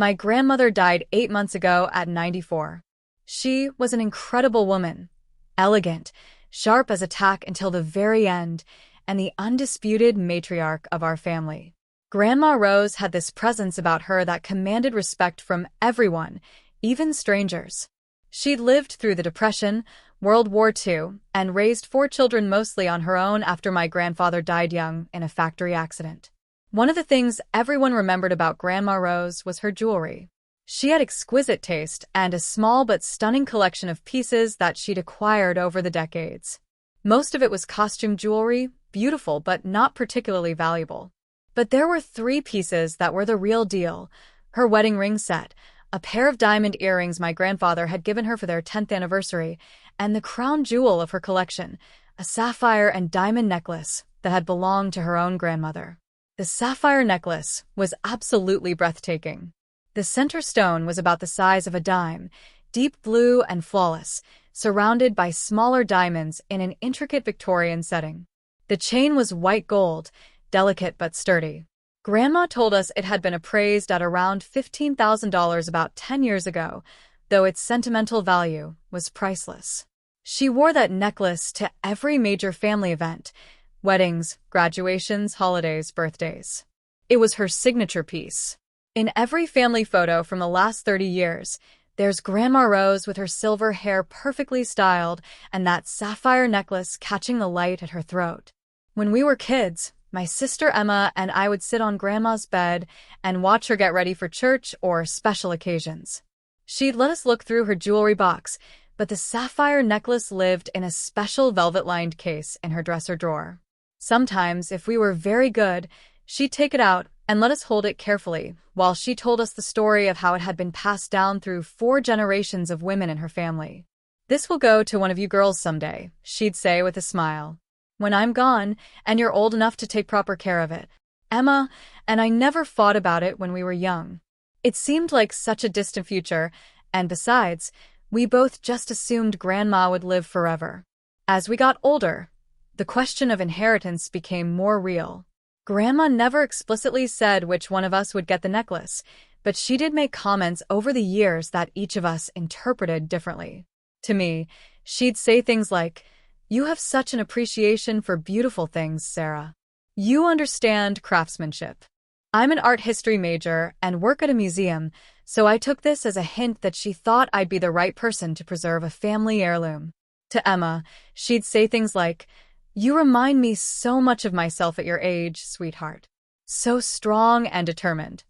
My grandmother died 8 months ago at 94. She was an incredible woman, elegant, sharp as a tack until the very end, and the undisputed matriarch of our family. Grandma Rose had this presence about her that commanded respect from everyone, even strangers. She'd lived through the Depression, World War II, and raised 4 children mostly on her own after my grandfather died young in a factory accident. One of the things everyone remembered about Grandma Rose was her jewelry. She had exquisite taste and a small but stunning collection of pieces that she'd acquired over the decades. Most of it was costume jewelry, beautiful but not particularly valuable. But there were 3 pieces that were the real deal: her wedding ring set, a pair of diamond earrings my grandfather had given her for their 10th anniversary, and the crown jewel of her collection, a sapphire and diamond necklace that had belonged to her own grandmother. The sapphire necklace was absolutely breathtaking. The center stone was about the size of a dime, deep blue and flawless, surrounded by smaller diamonds in an intricate Victorian setting. The chain was white gold, delicate but sturdy. Grandma told us it had been appraised at around $15,000 about 10 years ago, though its sentimental value was priceless. She wore that necklace to every major family event: weddings, graduations, holidays, birthdays. It was her signature piece. In every family photo from the last 30 years, there's Grandma Rose with her silver hair perfectly styled and that sapphire necklace catching the light at her throat. When we were kids, my sister Emma and I would sit on Grandma's bed and watch her get ready for church or special occasions. She'd let us look through her jewelry box, but the sapphire necklace lived in a special velvet-lined case in her dresser drawer. Sometimes, if we were very good, she'd take it out and let us hold it carefully while she told us the story of how it had been passed down through 4 generations of women in her family. "This will go to one of you girls someday," she'd say with a smile, "when I'm gone and you're old enough to take proper care of it." Emma and I never fought about it when we were young. It seemed like such a distant future, and besides, we both just assumed Grandma would live forever. As we got older, the question of inheritance became more real. Grandma never explicitly said which one of us would get the necklace, but she did make comments over the years that each of us interpreted differently. To me, she'd say things like, "You have such an appreciation for beautiful things, Sarah. You understand craftsmanship." I'm an art history major and work at a museum, so I took this as a hint that she thought I'd be the right person to preserve a family heirloom. To Emma, she'd say things like, "You remind me so much of myself at your age, sweetheart. So strong and determined."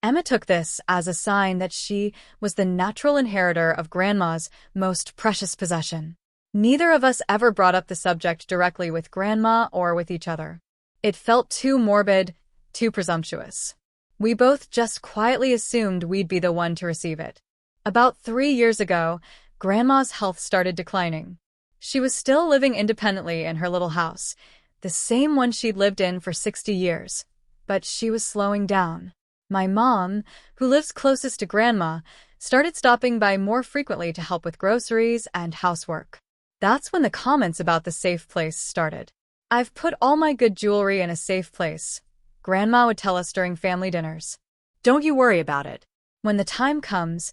Emma took this as a sign that she was the natural inheritor of Grandma's most precious possession. Neither of us ever brought up the subject directly with Grandma or with each other. It felt too morbid, too presumptuous. We both just quietly assumed we'd be the one to receive it. About 3 years ago, Grandma's health started declining. She was still living independently in her little house, the same one she'd lived in for 60 years, but she was slowing down. My mom, who lives closest to Grandma, started stopping by more frequently to help with groceries and housework. That's when the comments about the safe place started. "I've put all my good jewelry in a safe place," Grandma would tell us during family dinners. "Don't you worry about it. When the time comes,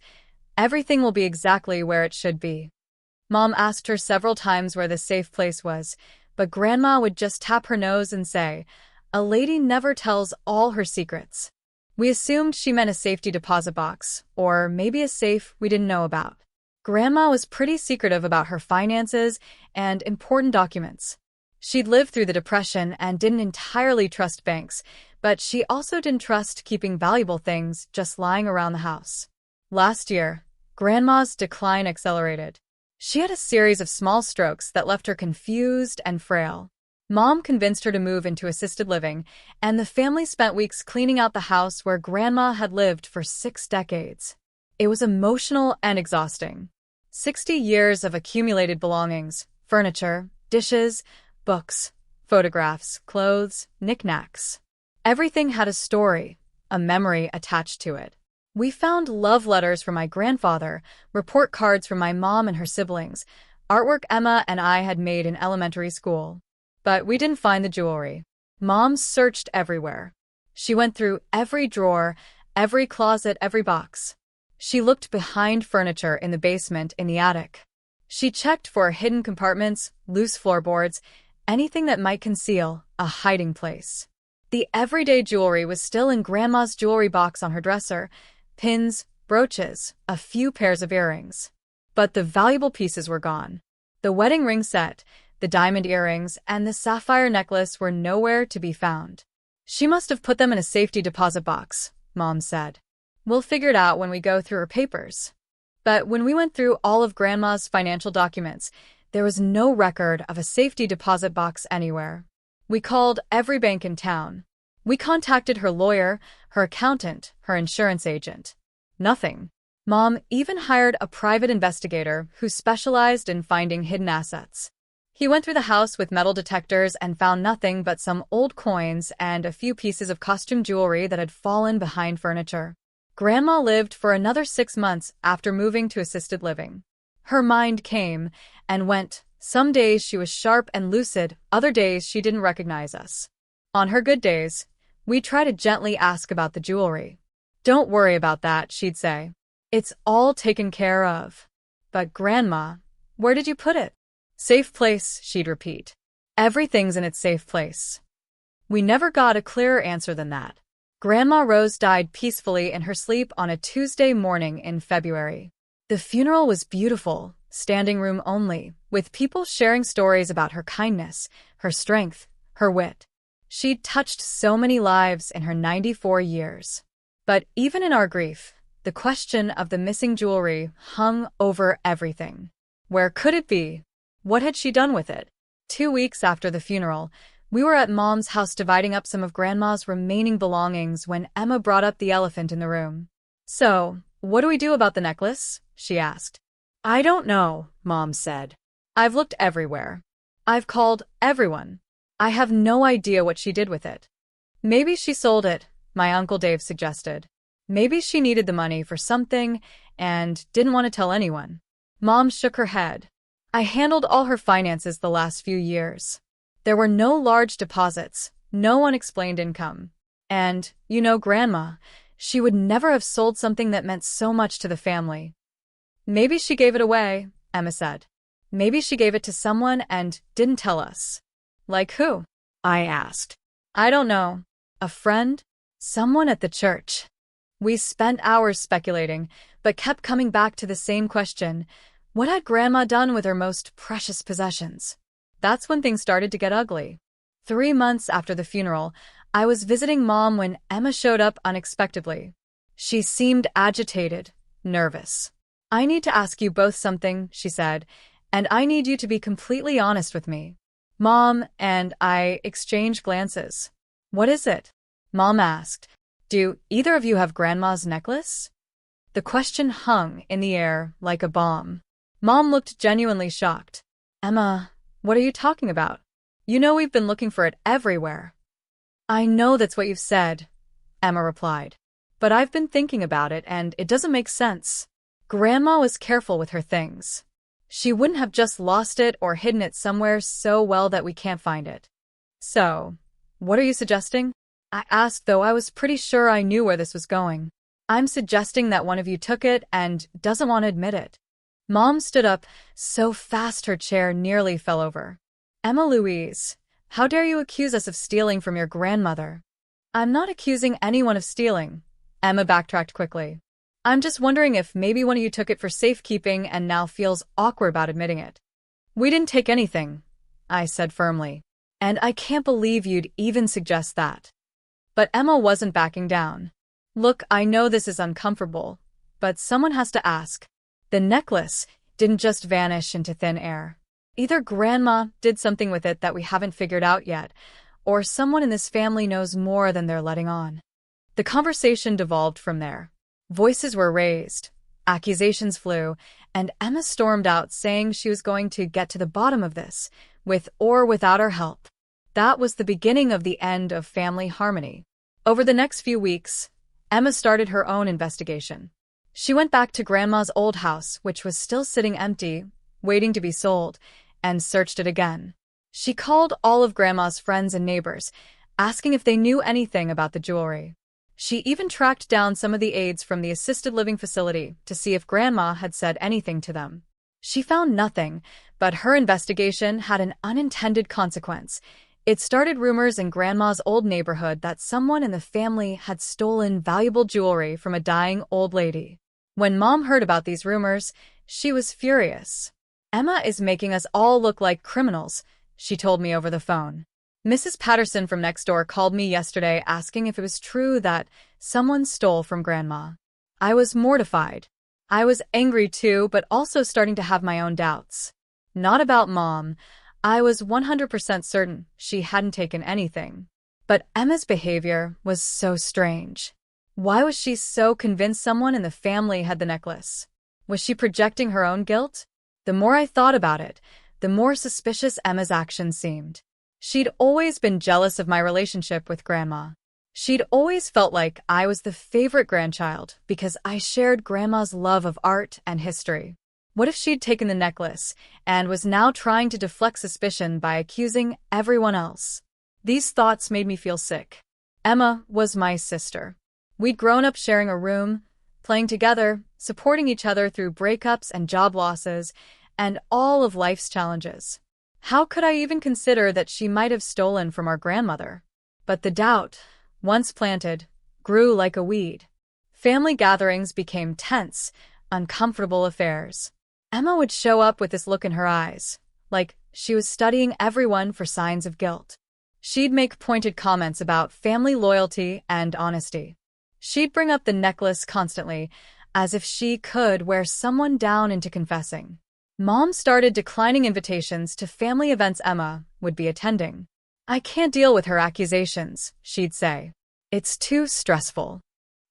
everything will be exactly where it should be." Mom asked her several times where the safe place was, but Grandma would just tap her nose and say, "A lady never tells all her secrets." We assumed she meant a safety deposit box, or maybe a safe we didn't know about. Grandma was pretty secretive about her finances and important documents. She'd lived through the Depression and didn't entirely trust banks, but she also didn't trust keeping valuable things just lying around the house. Last year, Grandma's decline accelerated. She had a series of small strokes that left her confused and frail. Mom convinced her to move into assisted living, and the family spent weeks cleaning out the house where Grandma had lived for 6 decades. It was emotional and exhausting. 60 years of accumulated belongings, furniture, dishes, books, photographs, clothes, knickknacks. Everything had a story, a memory attached to it. We found love letters from my grandfather, report cards from my mom and her siblings, artwork Emma and I had made in elementary school. But we didn't find the jewelry. Mom searched everywhere. She went through every drawer, every closet, every box. She looked behind furniture in the basement, in the attic. She checked for hidden compartments, loose floorboards, anything that might conceal a hiding place. The everyday jewelry was still in Grandma's jewelry box on her dresser, pins, brooches, a few pairs of earrings. But the valuable pieces were gone. The wedding ring set, the diamond earrings, and the sapphire necklace were nowhere to be found. She must have put them in a safety deposit box, Mom said. We'll figure it out when we go through her papers. But when we went through all of Grandma's financial documents, there was no record of a safety deposit box anywhere. We called every bank in town. We contacted her lawyer, her accountant, her insurance agent. Nothing. Mom even hired a private investigator who specialized in finding hidden assets. He went through the house with metal detectors and found nothing but some old coins and a few pieces of costume jewelry that had fallen behind furniture. Grandma lived for another 6 months after moving to assisted living. Her mind came and went. Some days she was sharp and lucid, other days she didn't recognize us. On her good days, we tried to gently ask about the jewelry. Don't worry about that, she'd say. It's all taken care of. But Grandma, where did you put it? Safe place, she'd repeat. Everything's in its safe place. We never got a clearer answer than that. Grandma Rose died peacefully in her sleep on a Tuesday morning in February. The funeral was beautiful, standing room only, with people sharing stories about her kindness, her strength, her wit. She'd touched so many lives in her 94 years. But even in our grief, the question of the missing jewelry hung over everything. Where could it be? What had she done with it? 2 weeks after the funeral, we were at Mom's house dividing up some of Grandma's remaining belongings when Emma brought up the elephant in the room. So, what do we do about the necklace? She asked. I don't know, Mom said. I've looked everywhere. I've called everyone. I have no idea what she did with it. Maybe she sold it, my Uncle Dave suggested. Maybe she needed the money for something and didn't want to tell anyone. Mom shook her head. I handled all her finances the last few years. There were no large deposits, no unexplained income. And, Grandma, she would never have sold something that meant so much to the family. Maybe she gave it away, Emma said. Maybe she gave it to someone and didn't tell us. Like who? I asked. I don't know. A friend? Someone at the church. We spent hours speculating, but kept coming back to the same question. What had Grandma done with her most precious possessions? That's when things started to get ugly. 3 months after the funeral, I was visiting Mom when Emma showed up unexpectedly. She seemed agitated, nervous. I need to ask you both something, she said, and I need you to be completely honest with me. Mom and I exchanged glances. What is it? Mom asked. Do either of you have Grandma's necklace? The question hung in the air like a bomb. Mom looked genuinely shocked. Emma, what are you talking about? You know we've been looking for it everywhere. I know that's what you've said, Emma replied. But I've been thinking about it and it doesn't make sense. Grandma was careful with her things. She wouldn't have just lost it or hidden it somewhere so well that we can't find it. So, what are you suggesting? I asked, though I was pretty sure I knew where this was going. I'm suggesting that one of you took it and doesn't want to admit it. Mom stood up so fast her chair nearly fell over. Emma Louise, how dare you accuse us of stealing from your grandmother? I'm not accusing anyone of stealing, Emma backtracked quickly. I'm just wondering if maybe one of you took it for safekeeping and now feels awkward about admitting it. We didn't take anything, I said firmly. And I can't believe you'd even suggest that. But Emma wasn't backing down. Look, I know this is uncomfortable, but someone has to ask. The necklace didn't just vanish into thin air. Either Grandma did something with it that we haven't figured out yet, or someone in this family knows more than they're letting on. The conversation devolved from there. Voices were raised, accusations flew, and Emma stormed out saying she was going to get to the bottom of this, with or without our help. That was the beginning of the end of family harmony. Over the next few weeks, Emma started her own investigation. She went back to Grandma's old house, which was still sitting empty, waiting to be sold, and searched it again. She called all of Grandma's friends and neighbors, asking if they knew anything about the jewelry. She even tracked down some of the aides from the assisted living facility to see if Grandma had said anything to them. She found nothing, but her investigation had an unintended consequence. It started rumors in Grandma's old neighborhood that someone in the family had stolen valuable jewelry from a dying old lady. When Mom heard about these rumors, she was furious. "Emma is making us all look like criminals," she told me over the phone. "Mrs. Patterson from next door called me yesterday asking if it was true that someone stole from Grandma." I was mortified. I was angry too, but also starting to have my own doubts. Not about Mom. I was 100% certain she hadn't taken anything. But Emma's behavior was so strange. Why was she so convinced someone in the family had the necklace? Was she projecting her own guilt? The more I thought about it, the more suspicious Emma's actions seemed. She'd always been jealous of my relationship with Grandma. She'd always felt like I was the favorite grandchild because I shared Grandma's love of art and history. What if she'd taken the necklace and was now trying to deflect suspicion by accusing everyone else? These thoughts made me feel sick. Emma was my sister. We'd grown up sharing a room, playing together, supporting each other through breakups and job losses, and all of life's challenges. How could I even consider that she might have stolen from our grandmother? But the doubt, once planted, grew like a weed. Family gatherings became tense, uncomfortable affairs. Emma would show up with this look in her eyes, like she was studying everyone for signs of guilt. She'd make pointed comments about family loyalty and honesty. She'd bring up the necklace constantly, as if she could wear someone down into confessing. Mom started declining invitations to family events Emma would be attending. "I can't deal with her accusations," she'd say. "It's too stressful."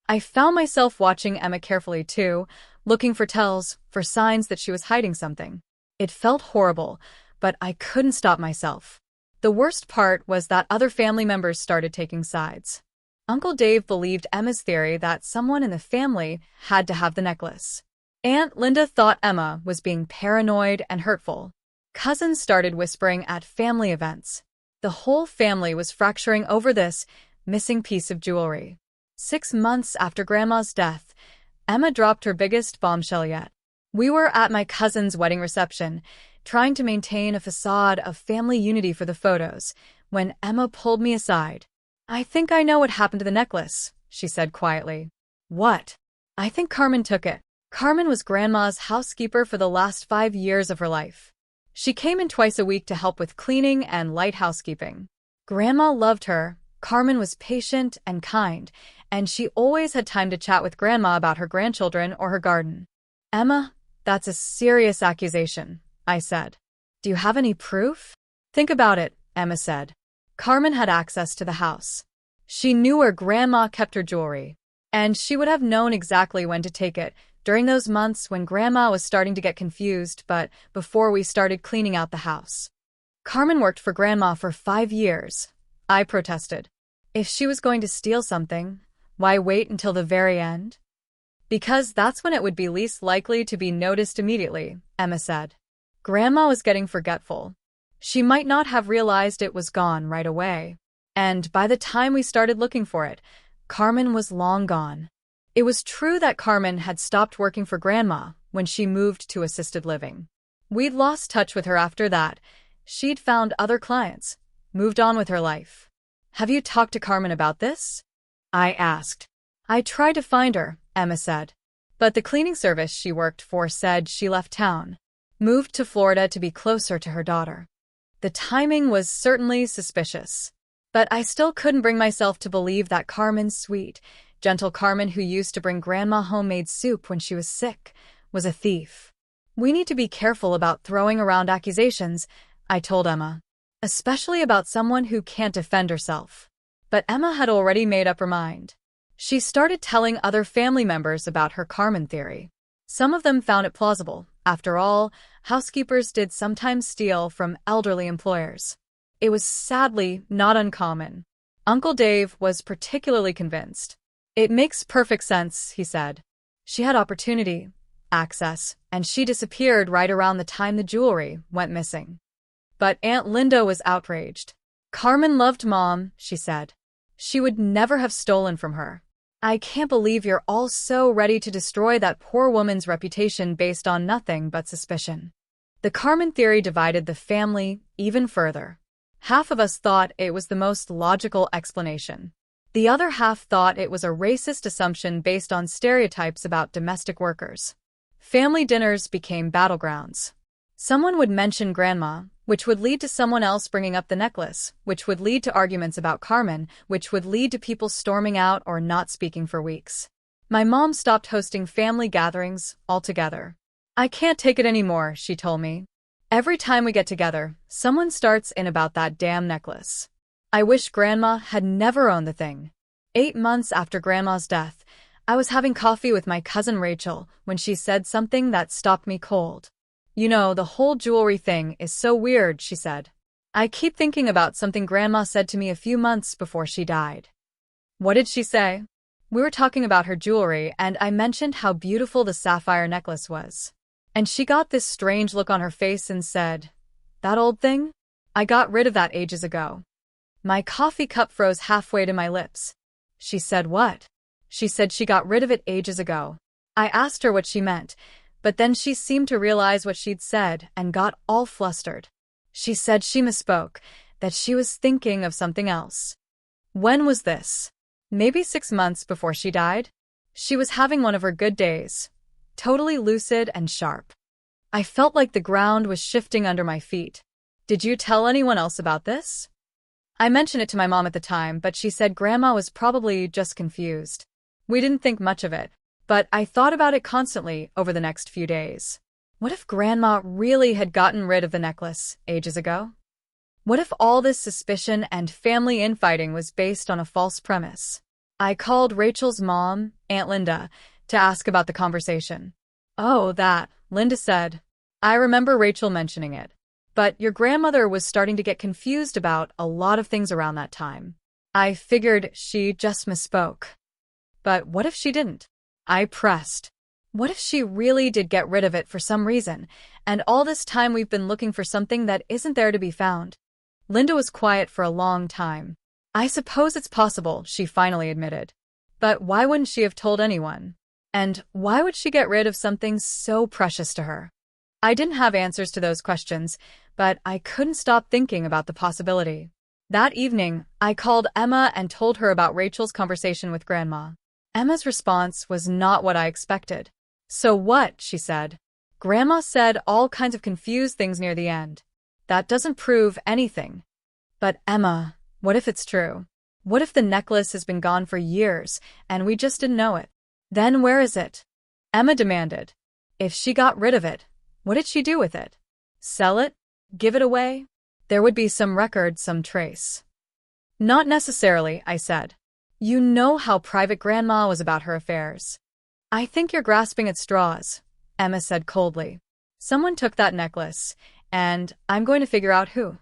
I found myself watching Emma carefully too, looking for tells, for signs that she was hiding something. It felt horrible, but I couldn't stop myself. The worst part was that other family members started taking sides. Uncle Dave believed Emma's theory that someone in the family had to have the necklace. Aunt Linda thought Emma was being paranoid and hurtful. Cousins started whispering at family events. The whole family was fracturing over this missing piece of jewelry. 6 months after Grandma's death, Emma dropped her biggest bombshell yet. We were at my cousin's wedding reception, trying to maintain a facade of family unity for the photos, when Emma pulled me aside. "I think I know what happened to the necklace," she said quietly. "What?" "I think Carmen took it." Carmen was Grandma's housekeeper for the last 5 years of her life. She came in twice a week to help with cleaning and light housekeeping. Grandma loved her. Carmen was patient and kind, and she always had time to chat with Grandma about her grandchildren or her garden. "Emma, that's a serious accusation," I said. "Do you have any proof?" "Think about it," Emma said. Carmen had access to the house. She knew where Grandma kept her jewelry, and she would have known exactly when to take it during those months when Grandma was starting to get confused, but before we started cleaning out the house. "Carmen worked for Grandma for 5 years. I protested. "If she was going to steal something, why wait until the very end?" "Because that's when it would be least likely to be noticed immediately," Emma said. Grandma was getting forgetful. She might not have realized it was gone right away. And by the time we started looking for it, Carmen was long gone. It was true that Carmen had stopped working for Grandma when she moved to assisted living. We'd lost touch with her after that. She'd found other clients, moved on with her life. "Have you talked to Carmen about this?" I asked. "I tried to find her," Emma said. "But the cleaning service she worked for said she left town, moved to Florida to be closer to her daughter." The timing was certainly suspicious. But I still couldn't bring myself to believe that Carmen's sweet, gentle Carmen who used to bring Grandma homemade soup when she was sick was a thief. "We need to be careful about throwing around accusations," I told Emma, "especially about someone who can't defend herself." But Emma had already made up her mind. She started telling other family members about her Carmen theory. Some of them found it plausible. After all, housekeepers did sometimes steal from elderly employers. It was sadly not uncommon. Uncle Dave was particularly convinced. "It makes perfect sense," he said. "She had opportunity, access, and she disappeared right around the time the jewelry went missing." But Aunt Linda was outraged. "Carmen loved Mom," she said. "She would never have stolen from her." I can't believe you're all so ready to destroy that poor woman's reputation based on nothing but suspicion. The Carmen theory divided the family even further. Half of us thought it was the most logical explanation. The other half thought it was a racist assumption based on stereotypes about domestic workers. Family dinners became battlegrounds. Someone would mention Grandma, which would lead to someone else bringing up the necklace, which would lead to arguments about Carmen, which would lead to people storming out or not speaking for weeks. My mom stopped hosting family gatherings altogether. I can't take it anymore, she told me. Every time we get together, someone starts in about that damn necklace. I wish Grandma had never owned the thing. 8 months after Grandma's death, I was having coffee with my cousin Rachel when she said something that stopped me cold. You know, the whole jewelry thing is so weird, she said. I keep thinking about something Grandma said to me a few months before she died. What did she say? We were talking about her jewelry, and I mentioned how beautiful the sapphire necklace was. And she got this strange look on her face and said, "That old thing? I got rid of that ages ago." My coffee cup froze halfway to my lips. She said what? She said she got rid of it ages ago. I asked her what she meant, but then she seemed to realize what she'd said and got all flustered. She said she misspoke, that she was thinking of something else. When was this? Maybe 6 months before she died? She was having one of her good days. Totally lucid and sharp. I felt like the ground was shifting under my feet. Did you tell anyone else about this? I mentioned it to my mom at the time, but she said Grandma was probably just confused. We didn't think much of it, but I thought about it constantly over the next few days. What if Grandma really had gotten rid of the necklace ages ago? What if all this suspicion and family infighting was based on a false premise? I called Rachel's mom, Aunt Linda, to ask about the conversation. "Oh, that," Linda said. "I remember Rachel mentioning it. But your grandmother was starting to get confused about a lot of things around that time. I figured she just misspoke." But what if she didn't? I pressed. What if she really did get rid of it for some reason, and all this time we've been looking for something that isn't there to be found? Linda was quiet for a long time. "I suppose it's possible," she finally admitted. "But why wouldn't she have told anyone? And why would she get rid of something so precious to her?" I didn't have answers to those questions, but I couldn't stop thinking about the possibility. That evening, I called Emma and told her about Rachel's conversation with Grandma. Emma's response was not what I expected. "So what?" she said. "Grandma said all kinds of confused things near the end. That doesn't prove anything." "But Emma, what if it's true? What if the necklace has been gone for years and we just didn't know it? Then where is it?" Emma demanded. "If she got rid of it, what did she do with it? Sell it? Give it away? There would be some record, some trace." "Not necessarily," I said. "You know how private Grandma was about her affairs." "I think you're grasping at straws," Emma said coldly. "Someone took that necklace, and I'm going to figure out who."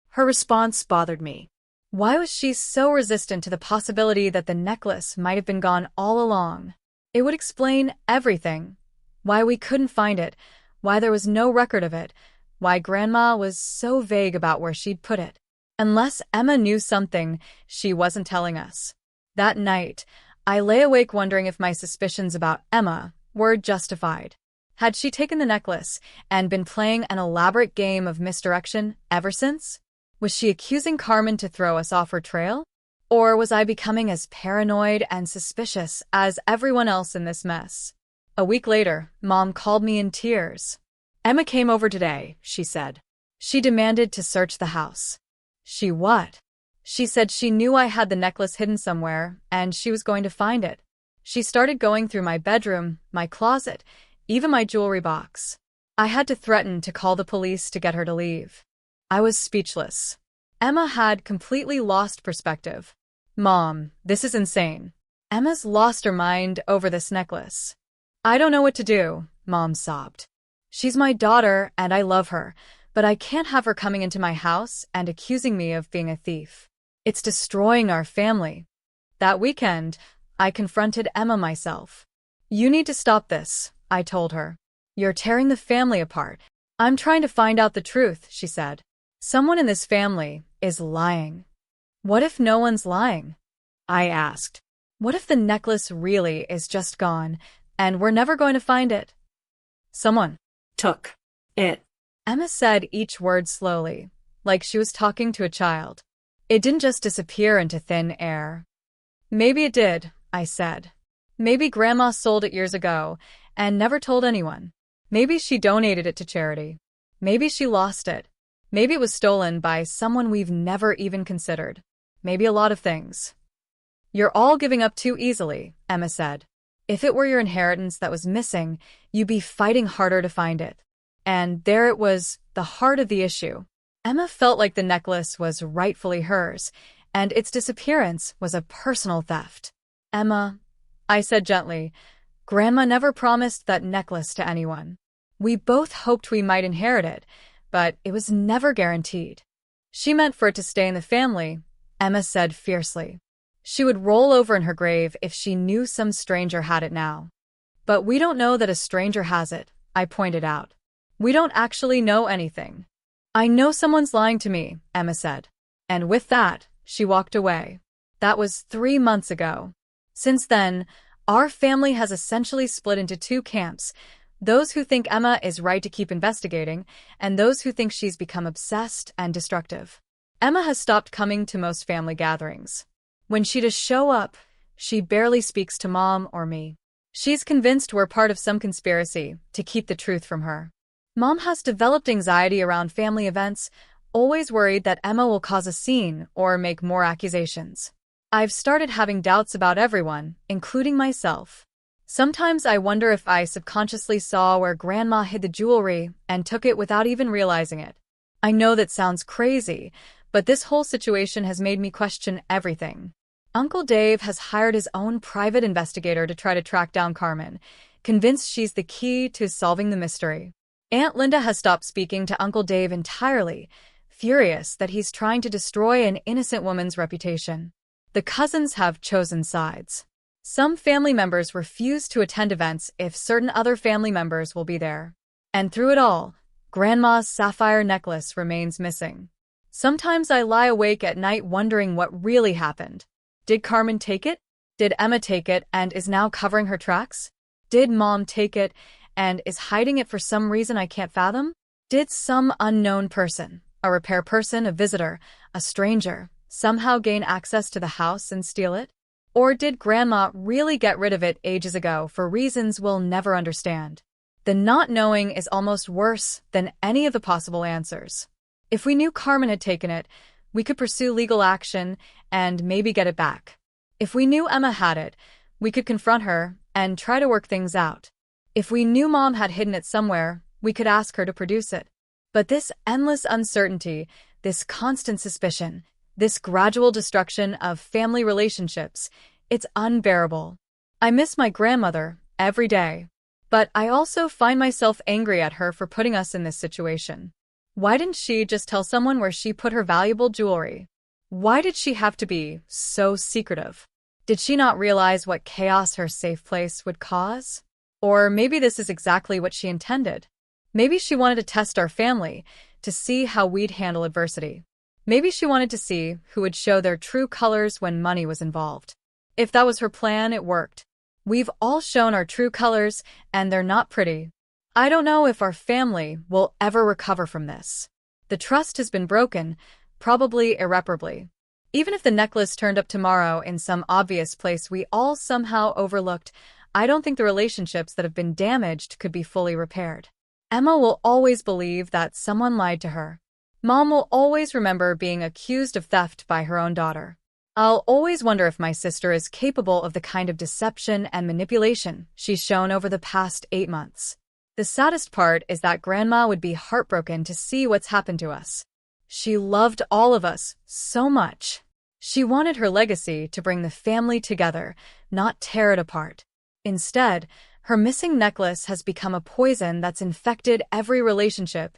Her response bothered me. Why was she so resistant to the possibility that the necklace might have been gone all along? It would explain everything. Why we couldn't find it, why there was no record of it, why Grandma was so vague about where she'd put it. Unless Emma knew something she wasn't telling us. That night, I lay awake wondering if my suspicions about Emma were justified. Had she taken the necklace and been playing an elaborate game of misdirection ever since? Was she accusing Carmen to throw us off her trail? Or was I becoming as paranoid and suspicious as everyone else in this mess? A week later, Mom called me in tears. "Emma came over today," she said. "She demanded to search the house." "She what?" "She said she knew I had the necklace hidden somewhere, and she was going to find it. She started going through my bedroom, my closet, even my jewelry box. I had to threaten to call the police to get her to leave." I was speechless. Emma had completely lost perspective. "Mom, this is insane. Emma's lost her mind over this necklace." "I don't know what to do," Mom sobbed. "She's my daughter and I love her, but I can't have her coming into my house and accusing me of being a thief. It's destroying our family." That weekend, I confronted Emma myself. "You need to stop this," I told her. "You're tearing the family apart." "I'm trying to find out the truth," she said. "Someone in this family is lying." "What if no one's lying?" I asked. What if the necklace really is just gone, and we're never going to find it? Someone Took it. Emma said each word slowly, like she was talking to a child. It didn't just disappear into thin air. Maybe it did, I said. Maybe Grandma sold it years ago and never told anyone. Maybe she donated it to charity. Maybe she lost it. Maybe it was stolen by someone we've never even considered. Maybe a lot of things. You're all giving up too easily, Emma said. If it were your inheritance that was missing, you'd be fighting harder to find it. And there it was, the heart of the issue. Emma felt like the necklace was rightfully hers, and its disappearance was a personal theft. Emma, I said gently, Grandma never promised that necklace to anyone. We both hoped we might inherit it, but it was never guaranteed. She meant for it to stay in the family, Emma said fiercely. She would roll over in her grave if she knew some stranger had it now. But we don't know that a stranger has it, I pointed out. We don't actually know anything. I know someone's lying to me, Emma said. And with that, she walked away. That was 3 months ago. Since then, our family has essentially split into 2 camps, those who think Emma is right to keep investigating, and those who think she's become obsessed and destructive. Emma has stopped coming to most family gatherings. When she does show up, she barely speaks to Mom or me. She's convinced we're part of some conspiracy to keep the truth from her. Mom has developed anxiety around family events, always worried that Emma will cause a scene or make more accusations. I've started having doubts about everyone, including myself. Sometimes I wonder if I subconsciously saw where Grandma hid the jewelry and took it without even realizing it. I know that sounds crazy, but this whole situation has made me question everything. Uncle Dave has hired his own private investigator to try to track down Carmen, convinced she's the key to solving the mystery. Aunt Linda has stopped speaking to Uncle Dave entirely, furious that he's trying to destroy an innocent woman's reputation. The cousins have chosen sides. Some family members refuse to attend events if certain other family members will be there. And through it all, Grandma's sapphire necklace remains missing. Sometimes I lie awake at night wondering what really happened. Did Carmen take it? Did Emma take it and is now covering her tracks? Did Mom take it and is hiding it for some reason I can't fathom? Did some unknown person, a repair person, a visitor, a stranger, somehow gain access to the house and steal it? Or did Grandma really get rid of it ages ago for reasons we'll never understand? The not knowing is almost worse than any of the possible answers. If we knew Carmen had taken it, we could pursue legal action and maybe get it back. If we knew Emma had it, we could confront her and try to work things out. If we knew Mom had hidden it somewhere, we could ask her to produce it. But this endless uncertainty, this constant suspicion, this gradual destruction of family relationships, it's unbearable. I miss my grandmother every day, but I also find myself angry at her for putting us in this situation. Why didn't she just tell someone where she put her valuable jewelry? Why did she have to be so secretive? Did she not realize what chaos her safe place would cause? Or maybe this is exactly what she intended. Maybe she wanted to test our family to see how we'd handle adversity. Maybe she wanted to see who would show their true colors when money was involved. If that was her plan, it worked. We've all shown our true colors, and they're not pretty. I don't know if our family will ever recover from this. The trust has been broken, probably irreparably. Even if the necklace turned up tomorrow in some obvious place we all somehow overlooked, I don't think the relationships that have been damaged could be fully repaired. Emma will always believe that someone lied to her. Mom will always remember being accused of theft by her own daughter. I'll always wonder if my sister is capable of the kind of deception and manipulation she's shown over the past 8 months. The saddest part is that Grandma would be heartbroken to see what's happened to us. She loved all of us so much. She wanted her legacy to bring the family together, not tear it apart. Instead, her missing necklace has become a poison that's infected every relationship,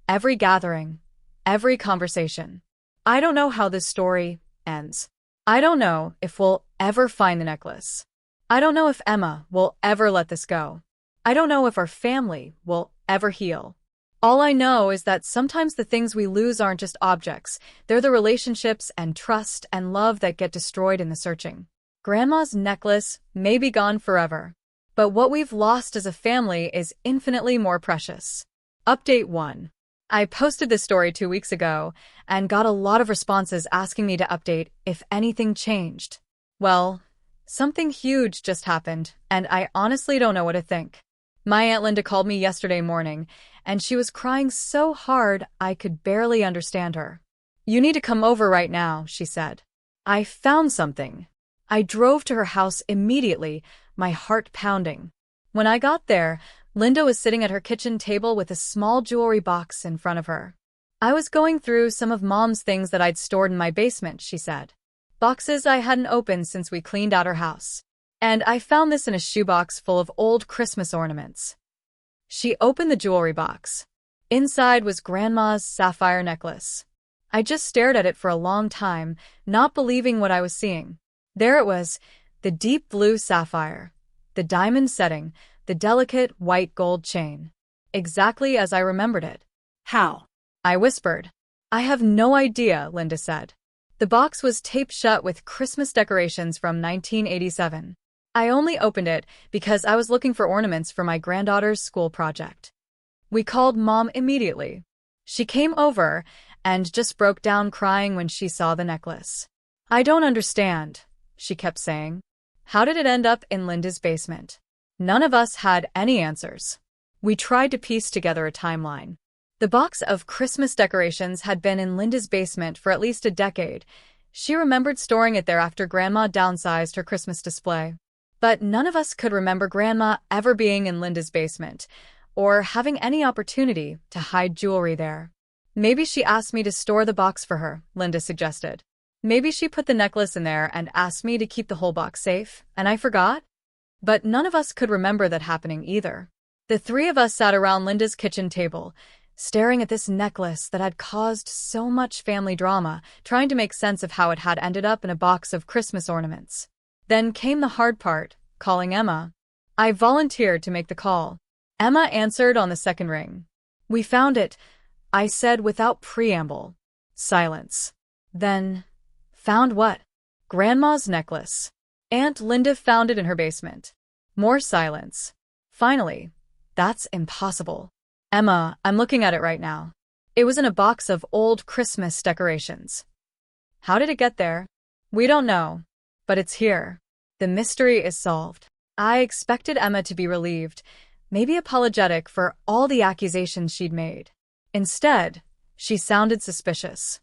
every gathering, every conversation. I don't know how this story ends. I don't know if we'll ever find the necklace. I don't know if Emma will ever let this go. I don't know if our family will ever heal. All I know is that sometimes the things we lose aren't just objects. They're the relationships and trust and love that get destroyed in the searching. Grandma's necklace may be gone forever, but what we've lost as a family is infinitely more precious. Update 1. I posted this story 2 weeks ago and got a lot of responses asking me to update if anything changed. Well, something huge just happened, and I honestly don't know what to think. My Aunt Linda called me yesterday morning, and she was crying so hard I could barely understand her. "You need to come over right now," she said. "I found something." I drove to her house immediately, my heart pounding. When I got there, Linda was sitting at her kitchen table with a small jewelry box in front of her. "I was going through some of Mom's things that I'd stored in my basement," she said. "Boxes I hadn't opened since we cleaned out her house. And I found this in a shoebox full of old Christmas ornaments." She opened the jewelry box. Inside was Grandma's sapphire necklace. I just stared at it for a long time, not believing what I was seeing. There it was, the deep blue sapphire, the diamond setting, the delicate white gold chain. Exactly as I remembered it. "How?" I whispered. "I have no idea," Linda said. The box was taped shut with Christmas decorations from 1987. I only opened it because I was looking for ornaments for my granddaughter's school project. We called Mom immediately. She came over and just broke down crying when she saw the necklace. "I don't understand," she kept saying. "How did it end up in Linda's basement?" None of us had any answers. We tried to piece together a timeline. The box of Christmas decorations had been in Linda's basement for at least a decade. She remembered storing it there after Grandma downsized her Christmas display. But none of us could remember Grandma ever being in Linda's basement, or having any opportunity to hide jewelry there. "Maybe she asked me to store the box for her," Linda suggested. "Maybe she put the necklace in there and asked me to keep the whole box safe, and I forgot?" But none of us could remember that happening either. The three of us sat around Linda's kitchen table, staring at this necklace that had caused so much family drama, trying to make sense of how it had ended up in a box of Christmas ornaments. Then came the hard part, calling Emma. I volunteered to make the call. Emma answered on the second ring. "We found it," I said without preamble. Silence. Then, "Found what?" "Grandma's necklace. Aunt Linda found it in her basement." More silence. Finally, "That's impossible." "Emma, I'm looking at it right now. It was in a box of old Christmas decorations." "How did it get there?" "We don't know. But it's here. The mystery is solved." I expected Emma to be relieved, maybe apologetic for all the accusations she'd made. Instead, she sounded suspicious.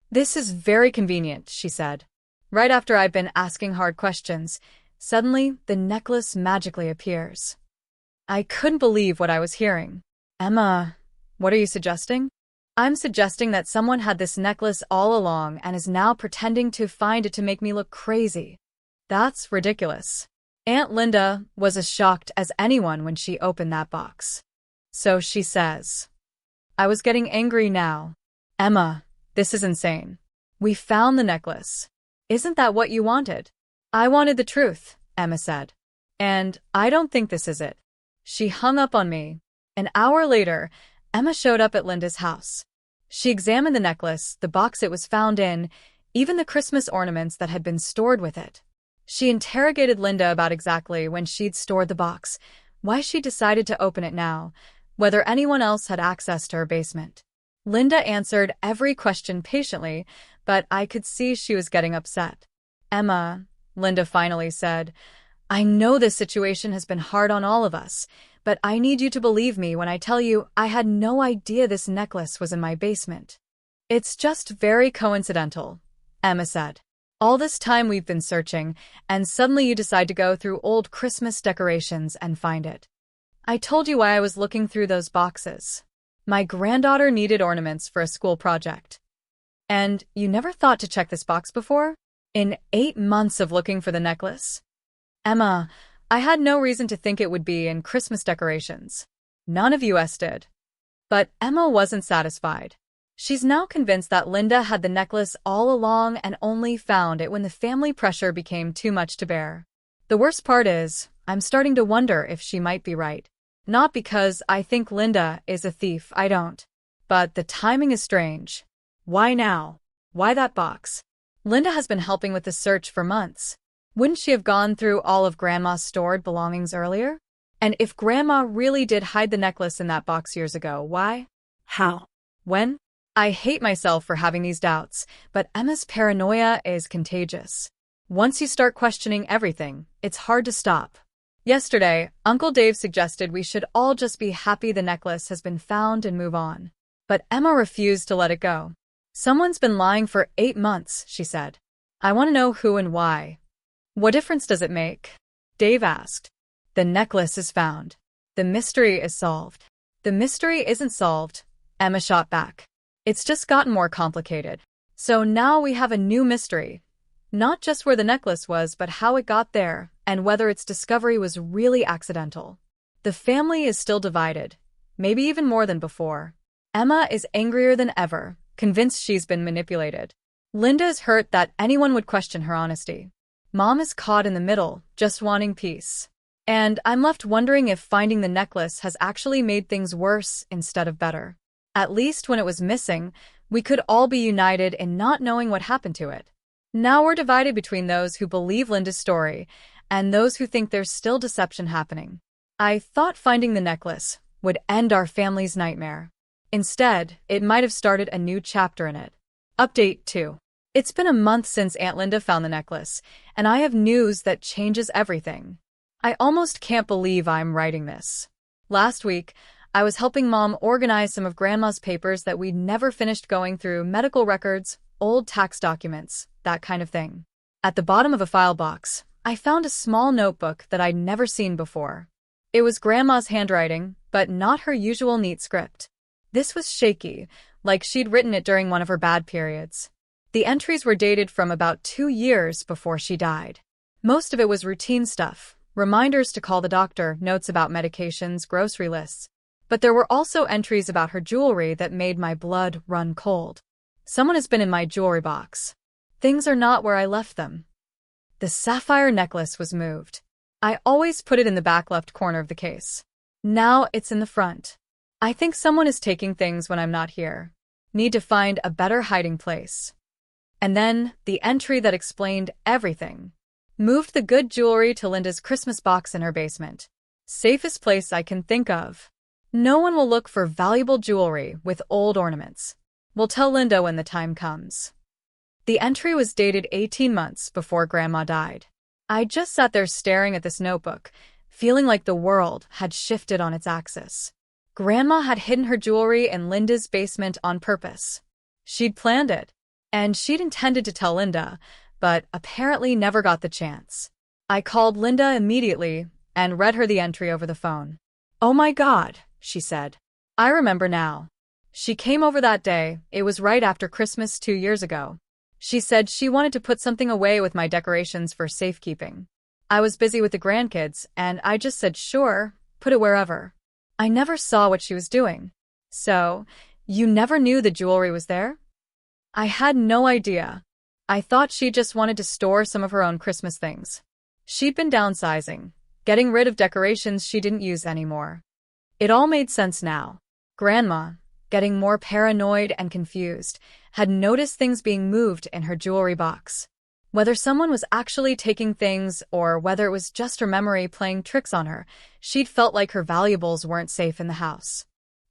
"This is very convenient," she said. "Right after I've been asking hard questions, suddenly the necklace magically appears." I couldn't believe what I was hearing. "Emma, what are you suggesting?" "I'm suggesting that someone had this necklace all along and is now pretending to find it to make me look crazy." "That's ridiculous." Aunt Linda was as shocked as anyone when she opened that box. "So she says." I was getting angry now. "Emma, this is insane. We found the necklace. Isn't that what you wanted?" "I wanted the truth," Emma said. "And I don't think this is it." She hung up on me. An hour later, Emma showed up at Linda's house. She examined the necklace, the box it was found in, even the Christmas ornaments that had been stored with it. She interrogated Linda about exactly when she'd stored the box, why she decided to open it now, whether anyone else had access to her basement. Linda answered every question patiently, but I could see she was getting upset. "Emma," Linda finally said, "I know this situation has been hard on all of us, but I need you to believe me when I tell you I had no idea this necklace was in my basement." "It's just very coincidental," Emma said. "All this time we've been searching, and suddenly you decide to go through old Christmas decorations and find it. I told you why I was looking through those boxes. My granddaughter needed ornaments for a school project. And you never thought to check this box before? In 8 months of looking for the necklace?" "Emma, I had no reason to think it would be in Christmas decorations. None of us did." But Emma wasn't satisfied. She's now convinced that Linda had the necklace all along and only found it when the family pressure became too much to bear. The worst part is, I'm starting to wonder if she might be right. Not because I think Linda is a thief, I don't. But the timing is strange. Why now? Why that box? Linda has been helping with the search for months. Wouldn't she have gone through all of Grandma's stored belongings earlier? And if Grandma really did hide the necklace in that box years ago, why? How? When? I hate myself for having these doubts, but Emma's paranoia is contagious. Once you start questioning everything, it's hard to stop. Yesterday, Uncle Dave suggested we should all just be happy the necklace has been found and move on. But Emma refused to let it go. Someone's been lying for 8 months, she said. I want to know who and why. What difference does it make? Dave asked. The necklace is found. The mystery is solved. The mystery isn't solved, Emma shot back. It's just gotten more complicated. So now we have a new mystery. Not just where the necklace was, but how it got there, and whether its discovery was really accidental. The family is still divided, maybe even more than before. Emma is angrier than ever, convinced she's been manipulated. Linda is hurt that anyone would question her honesty. Mom is caught in the middle, just wanting peace. And I'm left wondering if finding the necklace has actually made things worse instead of better. At least when it was missing, we could all be united in not knowing what happened to it. Now we're divided between those who believe Linda's story and those who think there's still deception happening. I thought finding the necklace would end our family's nightmare. Instead, it might have started a new chapter in it. Update 2. It's been a month since Aunt Linda found the necklace, and I have news that changes everything. I almost can't believe I'm writing this. Last week, I was helping Mom organize some of Grandma's papers that we'd never finished going through: medical records, old tax documents, that kind of thing. At the bottom of a file box, I found a small notebook that I'd never seen before. It was Grandma's handwriting, but not her usual neat script. This was shaky, like she'd written it during one of her bad periods. The entries were dated from about 2 years before she died. Most of it was routine stuff, reminders to call the doctor, notes about medications, grocery lists. But there were also entries about her jewelry that made my blood run cold. Someone has been in my jewelry box. Things are not where I left them. The sapphire necklace was moved. I always put it in the back left corner of the case. Now it's in the front. I think someone is taking things when I'm not here. Need to find a better hiding place. And then, the entry that explained everything. Moved the good jewelry to Linda's Christmas box in her basement. Safest place I can think of. No one will look for valuable jewelry with old ornaments. We'll tell Linda when the time comes. The entry was dated 18 months before Grandma died. I just sat there staring at this notebook, feeling like the world had shifted on its axis. Grandma had hidden her jewelry in Linda's basement on purpose. She'd planned it. And she'd intended to tell Linda, but apparently never got the chance. I called Linda immediately and read her the entry over the phone. Oh my God, she said. I remember now. She came over that day. It was right after Christmas 2 years ago. She said she wanted to put something away with my decorations for safekeeping. I was busy with the grandkids, and I just said sure, put it wherever. I never saw what she was doing. So, you never knew the jewelry was there? I had no idea. I thought she just wanted to store some of her own Christmas things. She'd been downsizing, getting rid of decorations she didn't use anymore. It all made sense now. Grandma, getting more paranoid and confused, had noticed things being moved in her jewelry box. Whether someone was actually taking things or whether it was just her memory playing tricks on her, she'd felt like her valuables weren't safe in the house.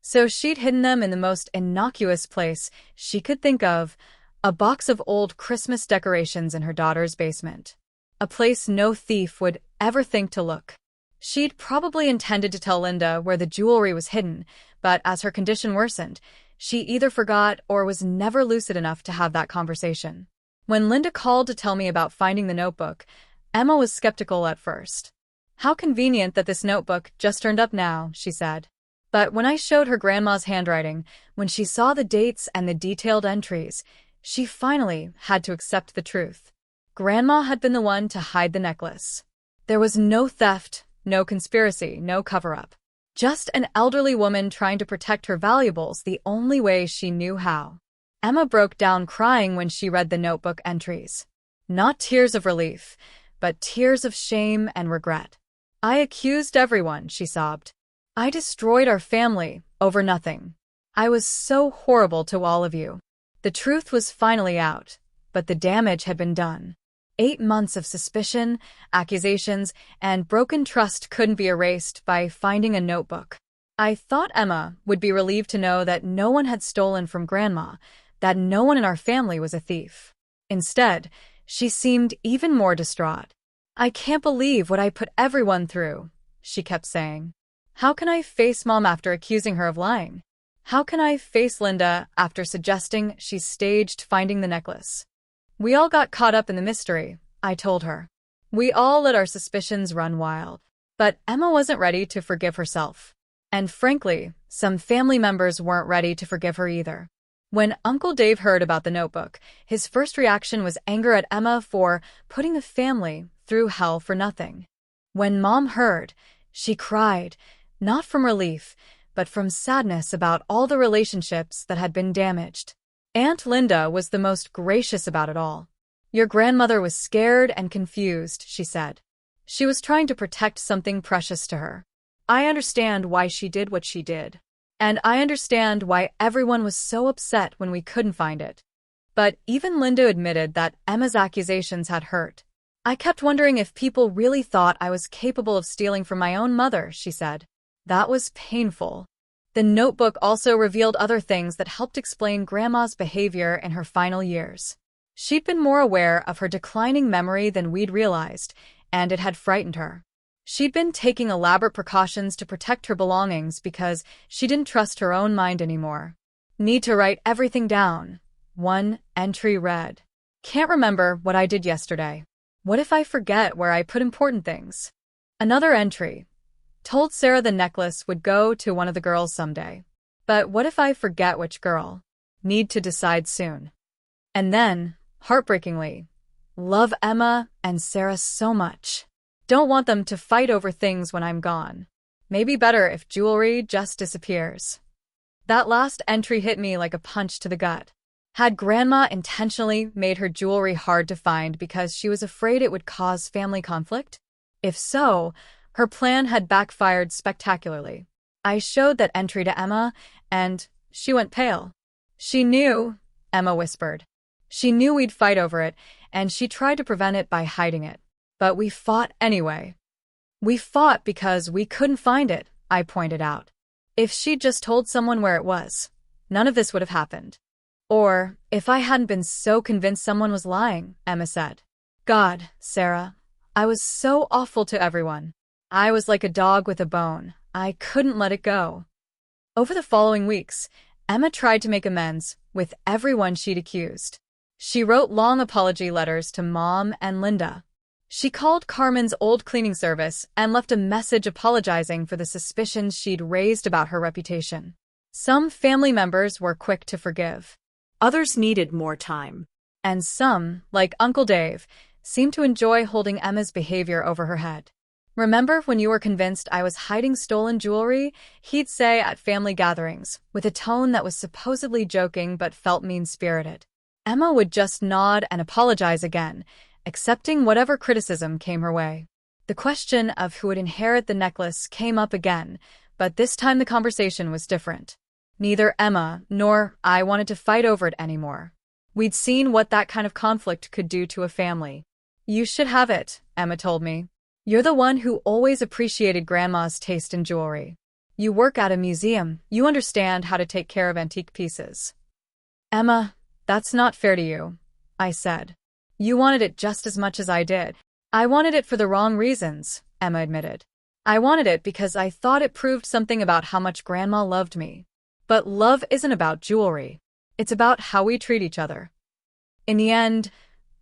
So she'd hidden them in the most innocuous place she could think of, a box of old Christmas decorations in her daughter's basement. A place no thief would ever think to look. She'd probably intended to tell Linda where the jewelry was hidden, but as her condition worsened, she either forgot or was never lucid enough to have that conversation. When Linda called to tell me about finding the notebook, Emma was skeptical at first. How convenient that this notebook just turned up now, she said. But when I showed her Grandma's handwriting, when she saw the dates and the detailed entries, she finally had to accept the truth. Grandma had been the one to hide the necklace. There was no theft, no conspiracy, no cover-up. Just an elderly woman trying to protect her valuables the only way she knew how. Emma broke down crying when she read the notebook entries. Not tears of relief, but tears of shame and regret. I accused everyone, she sobbed. I destroyed our family over nothing. I was so horrible to all of you. The truth was finally out, but the damage had been done. 8 months of suspicion, accusations, and broken trust couldn't be erased by finding a notebook. I thought Emma would be relieved to know that no one had stolen from Grandma, that no one in our family was a thief. Instead, she seemed even more distraught. "I can't believe what I put everyone through," she kept saying. "How can I face Mom after accusing her of lying? How can I face Linda after suggesting she staged finding the necklace?" "We all got caught up in the mystery," I told her. "We all let our suspicions run wild." But Emma wasn't ready to forgive herself. And frankly, some family members weren't ready to forgive her either. When Uncle Dave heard about the notebook, his first reaction was anger at Emma for putting the family through hell for nothing. When Mom heard, she cried, not from relief, but from sadness about all the relationships that had been damaged. Aunt Linda was the most gracious about it all. "Your grandmother was scared and confused," she said. "She was trying to protect something precious to her. I understand why she did what she did. And I understand why everyone was so upset when we couldn't find it." But even Linda admitted that Emma's accusations had hurt. "I kept wondering if people really thought I was capable of stealing from my own mother," she said. "That was painful." The notebook also revealed other things that helped explain Grandma's behavior in her final years. She'd been more aware of her declining memory than we'd realized, and it had frightened her. She'd been taking elaborate precautions to protect her belongings because she didn't trust her own mind anymore. "Need to write everything down." One entry read, "Can't remember what I did yesterday. What if I forget where I put important things?" Another entry, "Told Sarah the necklace would go to one of the girls someday. But what if I forget which girl? Need to decide soon." And then, heartbreakingly, "Love Emma and Sarah so much. Don't want them to fight over things when I'm gone. Maybe better if jewelry just disappears." That last entry hit me like a punch to the gut. Had Grandma intentionally made her jewelry hard to find because she was afraid it would cause family conflict? If so, her plan had backfired spectacularly. I showed that entry to Emma, and she went pale. "She knew," Emma whispered. "She knew we'd fight over it, and she tried to prevent it by hiding it. But we fought anyway." "We fought because we couldn't find it," I pointed out. "If she'd just told someone where it was, none of this would have happened." "Or if I hadn't been so convinced someone was lying," Emma said. "God, Sarah, I was so awful to everyone. I was like a dog with a bone. I couldn't let it go." Over the following weeks, Emma tried to make amends with everyone she'd accused. She wrote long apology letters to Mom and Linda. She called Carmen's old cleaning service and left a message apologizing for the suspicions she'd raised about her reputation. Some family members were quick to forgive. Others needed more time. And some, like Uncle Dave, seemed to enjoy holding Emma's behavior over her head. "Remember when you were convinced I was hiding stolen jewelry?" he'd say at family gatherings, with a tone that was supposedly joking but felt mean-spirited. Emma would just nod and apologize again, accepting whatever criticism came her way. The question of who would inherit the necklace came up again, but this time the conversation was different. Neither Emma nor I wanted to fight over it anymore. We'd seen what that kind of conflict could do to a family. "You should have it," Emma told me. "You're the one who always appreciated Grandma's taste in jewelry. You work at a museum, you understand how to take care of antique pieces." "Emma, that's not fair to you," I said. "You wanted it just as much as I did." "I wanted it for the wrong reasons," Emma admitted. "I wanted it because I thought it proved something about how much Grandma loved me. But love isn't about jewelry. It's about how we treat each other." In the end,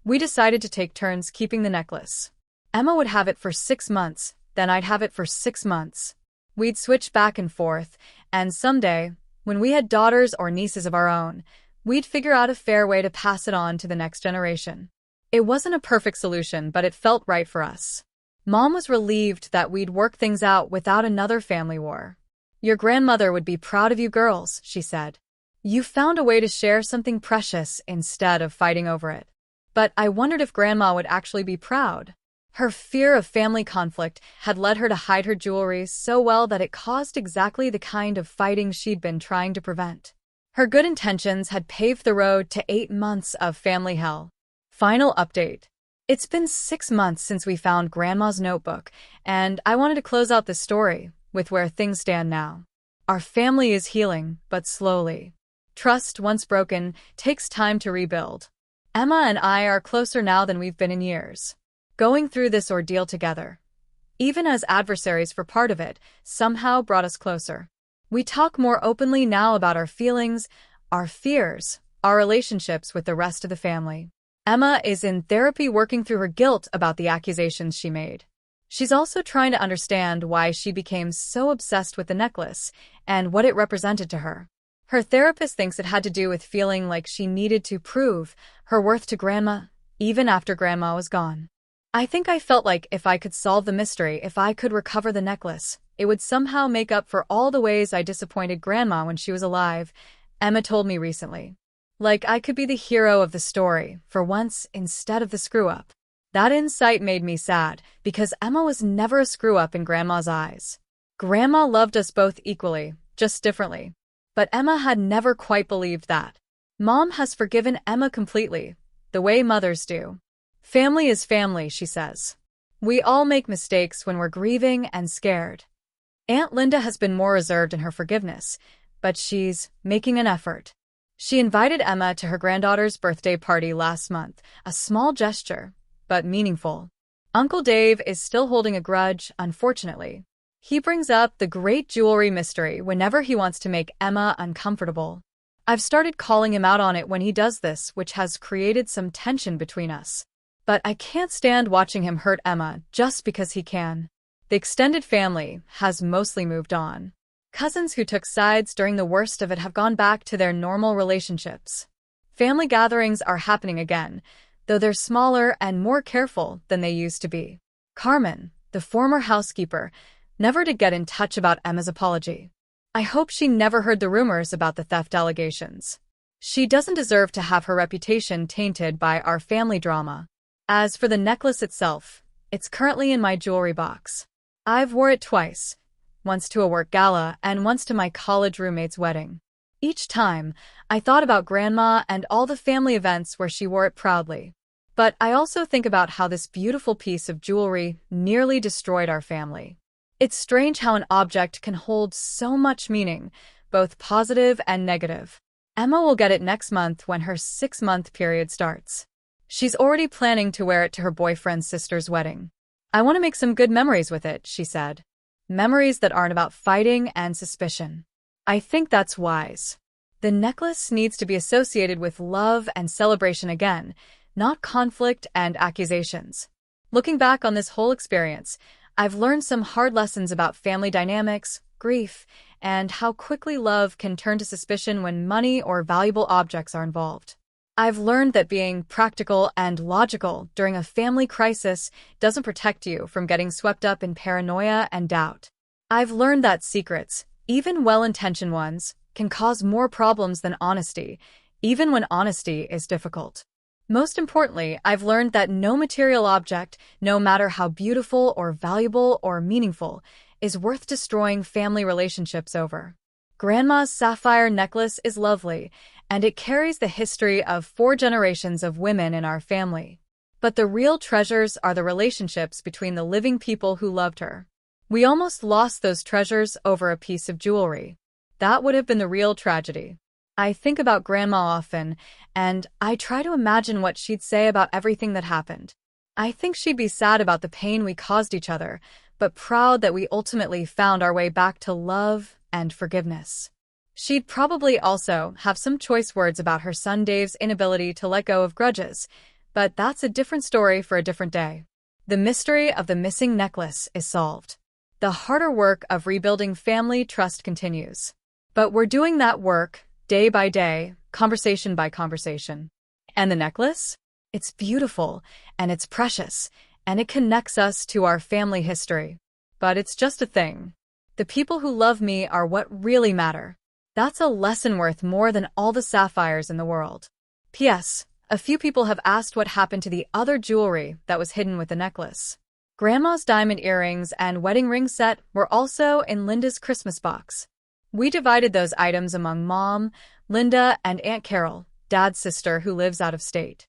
we decided to take turns keeping the necklace. Emma would have it for 6 months, then I'd have it for 6 months. We'd switch back and forth, and someday, when we had daughters or nieces of our own, we'd figure out a fair way to pass it on to the next generation. It wasn't a perfect solution, but it felt right for us. Mom was relieved that we'd work things out without another family war. "Your grandmother would be proud of you girls," she said. "You found a way to share something precious instead of fighting over it." But I wondered if Grandma would actually be proud. Her fear of family conflict had led her to hide her jewelry so well that it caused exactly the kind of fighting she'd been trying to prevent. Her good intentions had paved the road to 8 months of family hell. Final update. It's been 6 months since we found Grandma's notebook, and I wanted to close out this story with where things stand now. Our family is healing, but slowly. Trust, once broken, takes time to rebuild. Emma and I are closer now than we've been in years. Going through this ordeal together, even as adversaries for part of it, somehow brought us closer. We talk more openly now about our feelings, our fears, our relationships with the rest of the family. Emma is in therapy working through her guilt about the accusations she made. She's also trying to understand why she became so obsessed with the necklace and what it represented to her. Her therapist thinks it had to do with feeling like she needed to prove her worth to Grandma, even after Grandma was gone. I think I felt like if I could solve the mystery, if I could recover the necklace, it would somehow make up for all the ways I disappointed Grandma when she was alive, Emma told me recently. Like I could be the hero of the story, for once, instead of the screw-up. That insight made me sad, because Emma was never a screw-up in Grandma's eyes. Grandma loved us both equally, just differently. But Emma had never quite believed that. Mom has forgiven Emma completely, the way mothers do. Family is family, she says. We all make mistakes when we're grieving and scared. Aunt Linda has been more reserved in her forgiveness, but she's making an effort. She invited Emma to her granddaughter's birthday party last month, a small gesture, but meaningful. Uncle Dave is still holding a grudge, unfortunately. He brings up the great jewelry mystery whenever he wants to make Emma uncomfortable. I've started calling him out on it when he does this, which has created some tension between us. But I can't stand watching him hurt Emma just because he can. The extended family has mostly moved on. Cousins who took sides during the worst of it have gone back to their normal relationships. Family gatherings are happening again, though they're smaller and more careful than they used to be. Carmen, the former housekeeper, never did get in touch about Emma's apology. I hope she never heard the rumors about the theft allegations. She doesn't deserve to have her reputation tainted by our family drama. As for the necklace itself, it's currently in my jewelry box. I've wore it twice. Once to a work gala, and once to my college roommate's wedding. Each time, I thought about Grandma and all the family events where she wore it proudly. But I also think about how this beautiful piece of jewelry nearly destroyed our family. It's strange how an object can hold so much meaning, both positive and negative. Emma will get it next month when her 6-month period starts. She's already planning to wear it to her boyfriend's sister's wedding. I want to make some good memories with it, she said. Memories that aren't about fighting and suspicion. I think that's wise. The necklace needs to be associated with love and celebration again, not conflict and accusations. Looking back on this whole experience, I've learned some hard lessons about family dynamics, grief, and how quickly love can turn to suspicion when money or valuable objects are involved. I've learned that being practical and logical during a family crisis doesn't protect you from getting swept up in paranoia and doubt. I've learned that secrets, even well-intentioned ones, can cause more problems than honesty, even when honesty is difficult. Most importantly, I've learned that no material object, no matter how beautiful or valuable or meaningful, is worth destroying family relationships over. Grandma's sapphire necklace is lovely, and it carries the history of 4 generations of women in our family. But the real treasures are the relationships between the living people who loved her. We almost lost those treasures over a piece of jewelry. That would have been the real tragedy. I think about Grandma often, and I try to imagine what she'd say about everything that happened. I think she'd be sad about the pain we caused each other, but proud that we ultimately found our way back to love and forgiveness. She'd probably also have some choice words about her son Dave's inability to let go of grudges, but that's a different story for a different day. The mystery of the missing necklace is solved. The harder work of rebuilding family trust continues. But we're doing that work, day by day, conversation by conversation. And the necklace? It's beautiful, and it's precious, and it connects us to our family history. But it's just a thing. The people who love me are what really matter. That's a lesson worth more than all the sapphires in the world. P.S. A few people have asked what happened to the other jewelry that was hidden with the necklace. Grandma's diamond earrings and wedding ring set were also in Linda's Christmas box. We divided those items among Mom, Linda, and Aunt Carol, Dad's sister who lives out of state.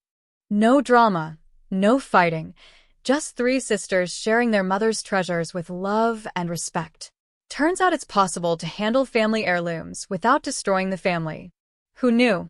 No drama, No fighting, just three sisters sharing their mother's treasures with love and respect. Turns out it's possible to handle family heirlooms without destroying the family. Who knew?